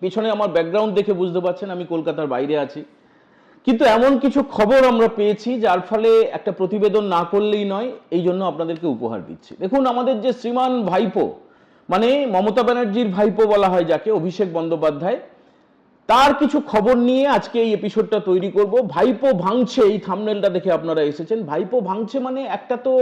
পিছনে আমার ব্যাকগ্রাউন্ড দেখে বুঝতে পারছেন আমি কলকাতার বাইরে আছি, কিন্তু এমন কিছু খবর আমরা পেয়েছি যার ফলে একটা প্রতিবেদন না করলেই নয়, এই জন্য আপনাদেরকে উপহার দিচ্ছি। দেখুন, আমাদের যে শ্রীমান ভাইপো, মানে মমতা ব্যানার্জির ভাইপো বলা হয় যাকে, অভিষেক বন্দ্যোপাধ্যায়, তার কিছু খবর নিয়ে আজকে এই এপিসোডটা তৈরি করব। ভাইপো ভাঙছে, এই থাম্বনেলটা দেখে আপনারা এসেছেন। ভাইপো ভাঙছে মানে একটা তো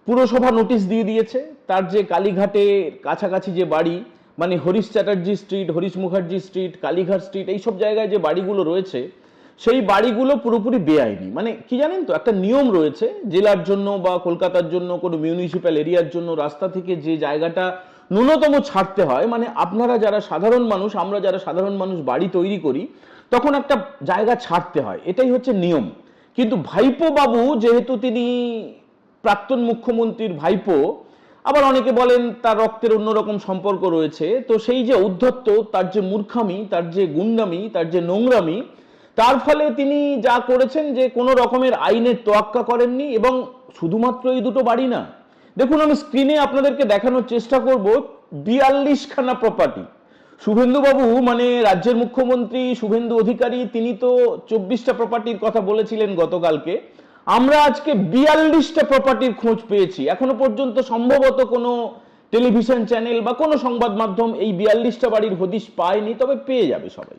পুরসভা নোটিশ দিয়ে দিয়েছে, তার যে কালীঘাটের কাছাকাছি যে বাড়ি, মানে Harish Chatterjee street, Harish Mukherjee street, Kalighat street, এইসব জায়গায় যে বাড়িগুলো রয়েছে সেই বাড়িগুলো পুরোপুরি বেআইনি। মানে কি জানেন তো, একটা নিয়ম রয়েছে জেলার জন্য বা কলকাতার জন্য কোনো মিউনিসিপ্যাল এরিয়ার জন্য রাস্তা থেকে যে জায়গাটা ন্যূনতম ছাড়তে হয়, মানে আপনারা যারা সাধারণ মানুষ, আমরা যারা সাধারণ মানুষ বাড়ি তৈরি করি তখন একটা জায়গা ছাড়তে হয়, এটাই হচ্ছে নিয়ম। কিন্তু ভাইপো বাবু যেহেতু তিনি প্রাক্তন মুখ্যমন্ত্রীর ভাইপো, আবার অনেকে বলেন তার রক্তের অন্যরকম সম্পর্ক রয়েছে, তো সেই যে ঔদ্ধত্য, তার যে মূর্খামি, তার যে গুন্ডামি, তার যে নোংরামি, তার ফলে তিনি যা করেছেন যে কোনো রকমের আইনের তোয়াক্কা করেননি। এবং শুধুমাত্র এই দুটো বাড়ি না, দেখুন আমি স্ক্রিনে আপনাদেরকে দেখানোর চেষ্টা করব 42খানা প্রপার্টি। শুভেন্দু বাবু মানে রাজ্যের মুখ্যমন্ত্রী শুভেন্দু অধিকারী, তিনি তো 24টা প্রপার্টির কথা বলেছিলেন গতকালকে। আমরা আজকে 42টা প্রপার্টির খোঁজ পেয়েছি। এখনো পর্যন্ত সম্ভবত কোনো টেলিভিশন চ্যানেল বা কোনো সংবাদ মাধ্যম এই 42টা বাড়ির হদিশ পায়নি, তবে পেয়ে যাবে, সবাই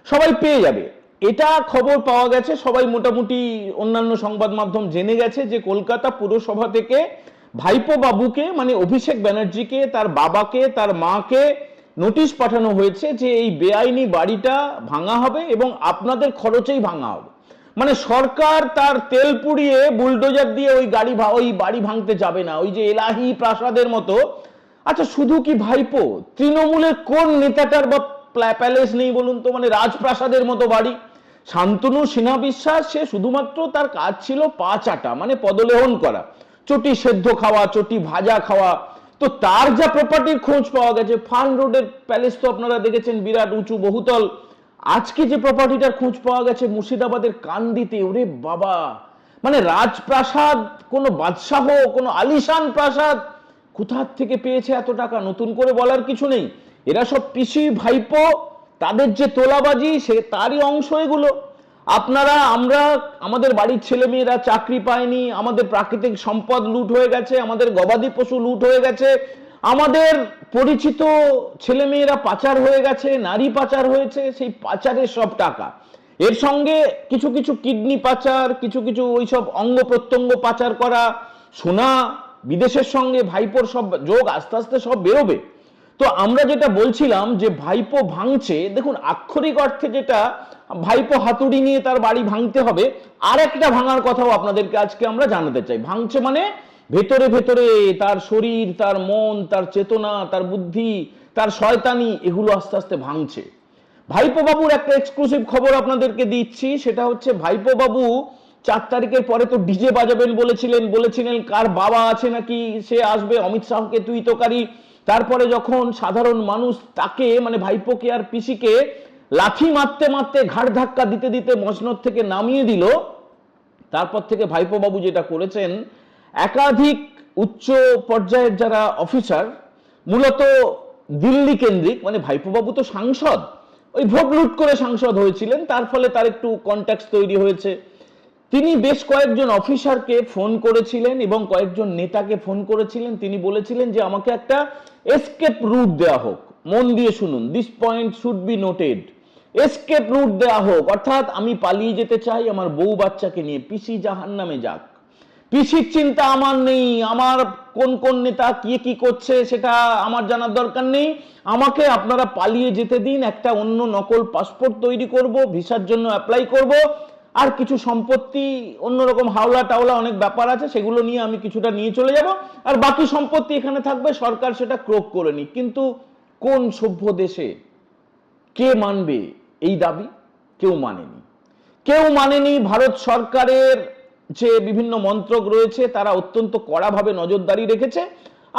সবাই পেয়ে যাবে। এটা খবর পাওয়া গেছে, সবাই মোটামুটি অন্যান্য সংবাদ মাধ্যম জেনে গেছে যে কলকাতা পুরসভা থেকে ভাইপো বাবুকে মানে অভিষেক ব্যানার্জিকে, তার বাবাকে, তার মাকে নোটিশ পাঠানো হয়েছে যে এই বেআইনি বাড়িটা ভাঙা হবে এবং আপনাদের খরচেই ভাঙা হবে। মানে সরকার তার তেল পুড়িয়ে বুলডোজার দিয়ে ওই বাড়ি ভাঙতে যাবে না, ওই যে এলাহি প্রাসাদের মতো। আচ্ছা, শুধু কি ভাইপো, তৃণমূলের কোন নেতাটার বা প্যালেস নেই বলুন তো, মানে রাজপ্রাসাদের মতো বাড়ি। শান্তনু সিনহা বিশ্বাস, সে শুধুমাত্র তার কাজ ছিল পা চাটা, মানে পদলেহন করা, চটি সেদ্ধ খাওয়া, চটি ভাজা খাওয়া। তো তার যা প্রপার্টির খোঁজ পাওয়া গেছে, ফার্ন রোডের প্যালেস তো আপনারা দেখেছেন, বিরাট উঁচু বহুতল। আজকে যে প্রপার্টিটার খোঁজ পাওয়া গেছে মুর্শিদাবাদের কান্দিতে, ওরে বাবা, মানে রাজপ্রাসাদ, কোনো বাদশাহ, কোনো আলিশান প্রাসাদ, কোথা থেকে পেয়েছে এত টাকা নতুন করে বলার কিছু নেই। এরা সব পিসি ভাইপো, তাদের যে তোলাবাজি সে তারই অংশ এগুলো। আপনারা, আমরা, আমাদের বাড়ির ছেলে মেয়েরা চাকরি পায়নি, আমাদের প্রাকৃতিক সম্পদ লুট হয়ে গেছে, আমাদের গবাদি পশু লুট হয়ে গেছে, আমাদের পরিচিত ছেলে মেয়েরা পাচার হয়ে গেছে, নারী পাচার হয়েছে, সেই পাচারের সব টাকা, এর সঙ্গে কিছু কিছু কিডনি পাচার, কিছু কিছু ওইসব অঙ্গ প্রত্যঙ্গ পাচার করা, সোনা বিদেশের সঙ্গে ভাইপোর সব যোগ আস্তে আস্তে সব বেরোবে। তো আমরা যেটা বলছিলাম যে ভাইপো ভাঙছে, দেখুন আক্ষরিক অর্থে যেটা ভাইপো হাতুড়ি নিয়ে তার বাড়ি ভাঙতে হবে, আর একটা ভাঙার কথাও আপনাদেরকে আজকে আমরা জানাতে চাই। ভাঙছে মানে ভেতরে ভেতরে তার শরীর, তার মন, তার চেতনা, তার বুদ্ধি, তার শয়তানি, এগুলো আস্তে আস্তে ভাঙছে। ভাইপো বাবুর একটা এক্সক্লুসিভ খবর আপনাদেরকে দিচ্ছি, সেটা হচ্ছে ভাইপো বাবু 4 তারিখের পরে তো ডিজে বাজাবেন বলেছিলেন কার বাবা আছে নাকি সে আসবে, অমিত শাহকে তুই তোকারি। তারপরে যখন সাধারণ মানুষ তাকে মানে ভাইপোকে আর পিসিকে লাঠি মারতে মারতে ঘাড় ধাক্কা দিতে দিতে মসনদ থেকে নামিয়ে দিল, তারপর থেকে ভাইপো বাবু যেটা করেছেন, একাধিক উচ্চ পর্যায়ের যারা অফিসার, মূলত দিল্লি কেন্দ্রিক, মানে ভাইপো বাবু তো সাংসদ, ওই ভোট লুট করে সাংসদ হয়েছিলেন, তার ফলে তার একটু কন্ট্যাক্ট তৈরি হয়েছে। তিনি বেশ কয়েকজন অফিসারকে ফোন করেছিলেন এবং কয়েকজন নেতাকে ফোন করেছিলেন। তিনি বলেছিলেন যে আমাকে একটা এসকেপ রুট দেওয়া হোক, মন দিয়ে শুনুন, this point should be noted, escape route দেওয়া হোক, অর্থাৎ আমি পালিয়ে যেতে চাই আমার বউ বাচ্চাকে নিয়ে, পিসি জাহান্নামে যাক, পিসির চিন্তা আমার নেই, আমার কোন কোন নেতা কি কি করছে সেটা আমার জানার দরকার নেই, আমাকে আপনারা পালিয়ে যেতে দিন, একটা অন্য নকল পাসপোর্ট তৈরি করব, ভিসার জন্য অ্যাপ্লাই করব, আর কিছু সম্পত্তি অন্যরকম হাওলা টাওলা অনেক ব্যাপার আছে, সেগুলো নিয়ে আমি কিছুটা নিয়ে চলে যাব, আর বাকি সম্পত্তি এখানে থাকবে, সরকার সেটা ক্রোক করে নি। কিন্তু কোন সভ্য দেশে কে মানবে এই দাবি? কেউ মানেনি, কেউ মানেনি। ভারত সরকারের যে বিভিন্ন মন্ত্রক রয়েছে তারা অত্যন্ত কড়াভাবে নজরদারি রেখেছে।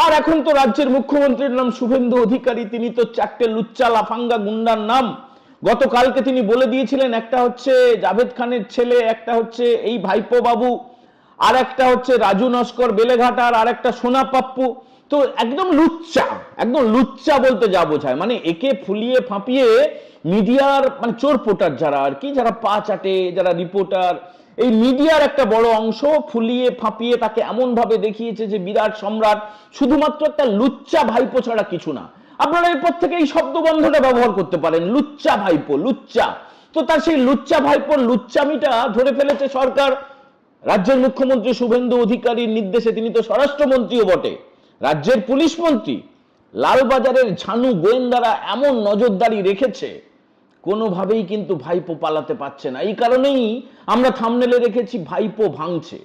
আর এখন তো রাজ্যের মুখ্যমন্ত্রীর নাম শুভেন্দু অধিকারী, তিনি তো 4টে লুচ্চা লাফাঙ্গা গুন্ডার নাম গতকালকে তিনি বলে দিয়েছিলেন, একটা হচ্ছে জাভেদ খানের ছেলে, একটা হচ্ছে এই ভাইপো বাবু, আর একটা হচ্ছে রাজু নস্কর বেলেঘাটার, আর একটা সোনা পাপ্পু। তো একদম লুচ্চা, একদম লুচ্চা বলতে যা বোঝায়, মানে একে ফুলিয়ে ফাঁপিয়ে মিডিয়ার মানে চোর পোটার যারা আর কি, যারা পা চাটে, যারা রিপোর্টার, এই মিডিয়ার একটা বড় অংশ ফুলিয়ে ফাঁপিয়ে তাকে এমন ভাবে দেখিয়েছে যে বিরাট সম্রাট, শুধুমাত্র একটা লুচ্চা ভাইপো ছাড়া কিছু না। আপনারা এরপর থেকে এই শব্দবন্ধটা ব্যবহার করতে পারেন, লুচ্চা ভাইপো, লুচ্চা। তো তার সেই লুচ্চা ভাইপোর লুচ্চামিটা ধরে ফেলেছে সরকার। রাজ্যের মুখ্যমন্ত্রী শুভেন্দু অধিকারীর নির্দেশে, তিনি তো স্বরাষ্ট্রমন্ত্রীও বটে, রাজ্যের পুলিশ মন্ত্রী, লালবাজারের ঝানু গোয়েন্দারা এমন নজরদারি রেখেছে, কোনোভাবেই কিন্তু ভাইপো পালাতে পারছে না। এই কারণেই আমরা থাম্বনেলে রেখেছি ভাইপো ভাঙছে।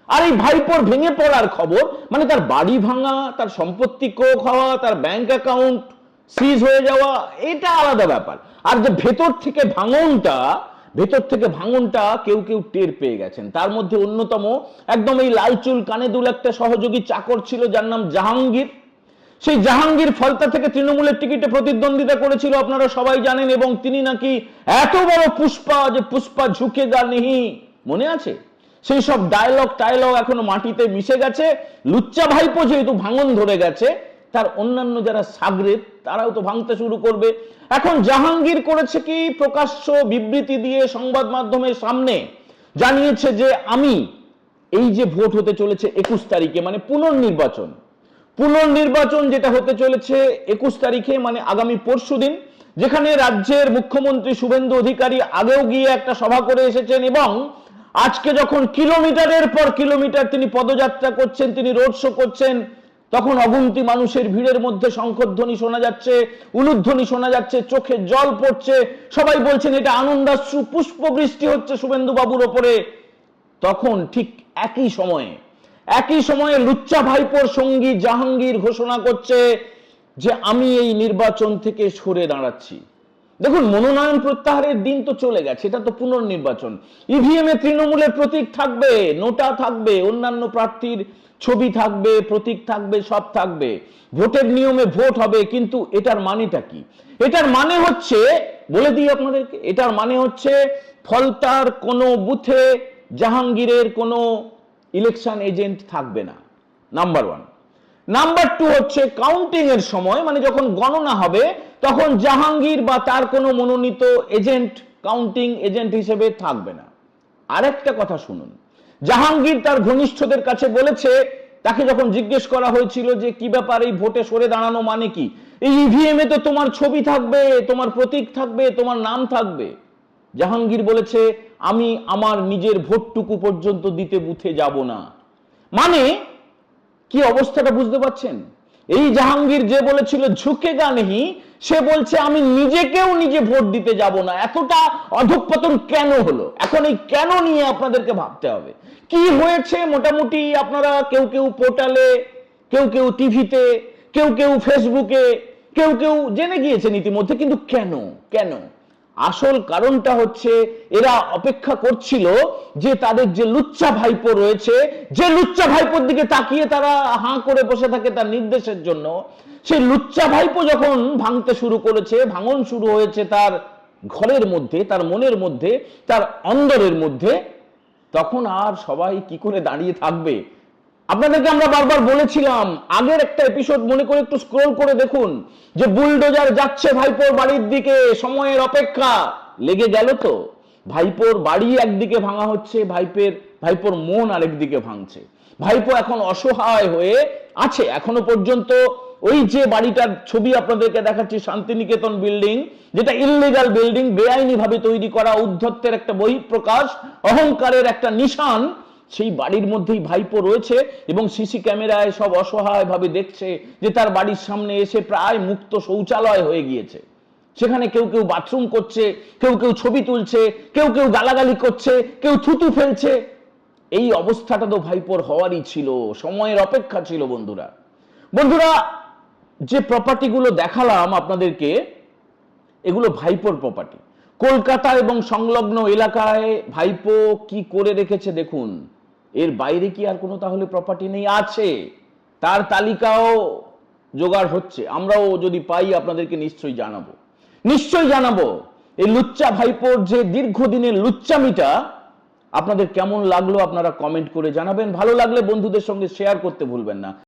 আর এই ভাইপোর ভেঙে পড়ার খবর, মানে তার বাড়ি ভাঙা, তার সম্পত্তি ক্রোক হওয়া, তার ব্যাংক অ্যাকাউন্ট সিজ হয়ে যাওয়া, এটা আলাদা ব্যাপার। আর যে ভেতর থেকে ভাঙনটা কেউ কেউ টের পেয়ে গেছেন। তার মধ্যে অন্যতম একদম এই লাল চুল কানে দুল একটা সহযোগী চাকর ছিল, যার নাম জাহাঙ্গীর। সেই জাহাঙ্গীর ফলতা থেকে তৃণমূলের টিকিটে প্রতিদ্বন্দ্বিতা করেছিল, আপনারা সবাই জানেন। এবং তিনি নাকি এত বড় পুষ্পা, যে পুষ্পা ঝুঁকেগা নেহি, মনে আছে? সেই সব ডায়লগ এখনো মাটিতে মিশে গেছে। লুচ্চা ভাইপো যেহেতু ভাঙন ধরে গেছে, তার অন্যান্য যারা সাগরেদ তারাও তো ভাঙতে শুরু করবে। এখন জাহাঙ্গীর করেছে কি, প্রকাশ্য বিবৃতি দিয়ে সংবাদ মাধ্যমের সামনে জানিয়েছে যে আমি এই যে ভোট হতে চলেছে 21 তারিখে, মানে পুনর্নির্বাচন যেটা হতে চলেছে 21 তারিখে, মানে আগামী পরশুদিন, যেখানে রাজ্যের মুখ্যমন্ত্রী শুভেন্দু অধিকারী আগেও গিয়ে একটা সভা করে এসেছেন, এবং আজকে যখন কিলোমিটারের পর কিলোমিটার তিনি পদযাত্রা করছেন, তিনি রোড শো করছেন, তখন অগুন্তি মানুষের ভিড়ের মধ্যে শঙ্খধ্বনি শোনা যাচ্ছে, উলুধ্বনি শোনা যাচ্ছে, চোখে জল পড়ছে, সবাই বলছেন এটা আনন্দাশ্রু, পুষ্প বৃষ্টি হচ্ছে শুভেন্দু বাবুর ওপরে। তখন ঠিক একই সময়ে লুচ্চা ভাইপোর সঙ্গী জাহাঙ্গীর ঘোষণা করছে যে আমি এই নির্বাচন থেকে সরে দাঁড়াচ্ছি। দেখুন, মনোনয়ন প্রত্যাহারের দিন তো চলে গেছে, এটা তো পুনর্নির্বাচন। ইভিএম এ তৃণমূলের প্রতীক থাকবে, নোটা থাকবে, অন্যান্য প্রার্থীর ছবি থাকবে, প্রতীক থাকবে, সব থাকবে, ভোটের নিয়মে ভোট হবে। কিন্তু এটার মানেটা কি? এটার মানে হচ্ছে, বলে দিই আপনাদেরকে, এটার মানে হচ্ছে ফলতার কোনো বুথে জাহাঙ্গীরের কোনো ইলেকশন এজেন্ট থাকবে না, নাম্বার 1। নাম্বার 2 হচ্ছে কাউন্টিং এর সময়, মানে যখন গণনা হবে, তখন জাহাঙ্গীর বা তার কোনো মনোনীত এজেন্ট কাউন্টিং এজেন্ট হিসেবে থাকবে না। আরেকটা কথা শুনুন, জাহাঙ্গীর তার ঘনিষ্ঠদের কাছে বলেছে, তাকে যখন জিজ্ঞেস করা হয়েছিল যে কি ব্যাপার এই ভোটে সরে দাঁড়ানো মানে কি, এই ইভিএম এ তো তোমার ছবি থাকবে, তোমার প্রতীক থাকবে, তোমার নাম থাকবে। জাহাঙ্গীর বলেছে আমি আমার নিজের ভোটটুকু পর্যন্ত দিতে বুথে যাব না। মানে কি অবস্থাটা বুঝতে পারছেন? এই জাহাঙ্গীর যে বলেছিল ঝুঁকেগা নেহি, সে বলছে আমি নিজে ভোট দিতে যাব না। এতটা অধঃপতন কেন হলো? এখন এই কেন নিয়ে আপনাদেরকে ভাবতে হবে। কি হয়েছে মোটামুটি আপনারা কেউ পোর্টালে, কেউ টিভিতে, কেউ ফেসবুকে, কেউ জেনে গিয়েছেন ইতিমধ্যে। কিন্তু কেন? আসল কারণটা হচ্ছে এরা অপেক্ষা করছিল যে তাদের যে লুচ্চা ভাইপো রয়েছে, যে লুচ্চা ভাইপোর দিকে তাকিয়ে তারা হাঁ করে বসে থাকে তার নির্দেশের জন্য, সেই লুচ্চা ভাইপো যখন ভাঙতে শুরু করেছে, ভাঙন শুরু হয়েছে তার ঘরের মধ্যে, তার মনের মধ্যে, তার অন্দরের মধ্যে, তখন আর সবাই কি করে দাঁড়িয়ে থাকবে? আপনাদেরকে আমরা বারবার বলেছিলাম, আগের একটা এপিসোড মনে করে একটু স্ক্রল করে দেখুন, যে বুলডোজার যাচ্ছে ভাইপোর বাড়ির দিকে, সময়ের অপেক্ষা লেগে গেল। তো ভাইপোর বাড়ি একদিকে ভাঙা হচ্ছে, ভাইপোর মন আরেকদিকে ভাঙছে। ভাইপো এখন অসহায় হয়ে আছে। এখনো পর্যন্ত ওই যে বাড়িটার ছবি আপনাদেরকে দেখাচ্ছি, শান্তিনিকেতন বিল্ডিং, যেটা ইললিগাল বিল্ডিং, বেআইনি ভাবে তৈরি করা, উদ্ধত্তের একটা বহিঃপ্রকাশ, অহংকারের একটা নিশান, সেই বাড়ির মধ্যেই ভাইপো রয়েছে। এবং সিসি ক্যামেরায় সব অসহায় ভাবে দেখছে যে তার বাড়ির সামনে এসে প্রায় মুক্ত শৌচালয় হয়ে গিয়েছে। সেখানে কেউ বাথরুম করছে, কেউ ছবি তুলছে, কেউ গালাগালি করছে, কেউ থুতু ফেলছে। এই অবস্থাটা তো ভাইপোর হওয়ারই ছিল, সময়ের অপেক্ষা ছিল। বন্ধুরা, যে প্রপার্টিগুলো দেখালাম আপনাদেরকে, এগুলো ভাইপোর প্রপার্টি। কলকাতা এবং সংলগ্ন এলাকায় ভাইপো কি করে রেখেছে দেখুন। এর বাইরে কি আর কোনো তাহলে প্রপার্টি নেই? আছে, তার তালিকাও জোগাড় হচ্ছে। আমরাও যদি পাই আপনাদেরকে নিশ্চয়ই জানাবো। এই লুচ্চা ভাইপোর যে দীর্ঘদিনের লুচ্চামিটা আপনাদের কেমন লাগলো আপনারা কমেন্ট করে জানাবেন। ভালো লাগলে বন্ধুদের সঙ্গে শেয়ার করতে ভুলবেন না।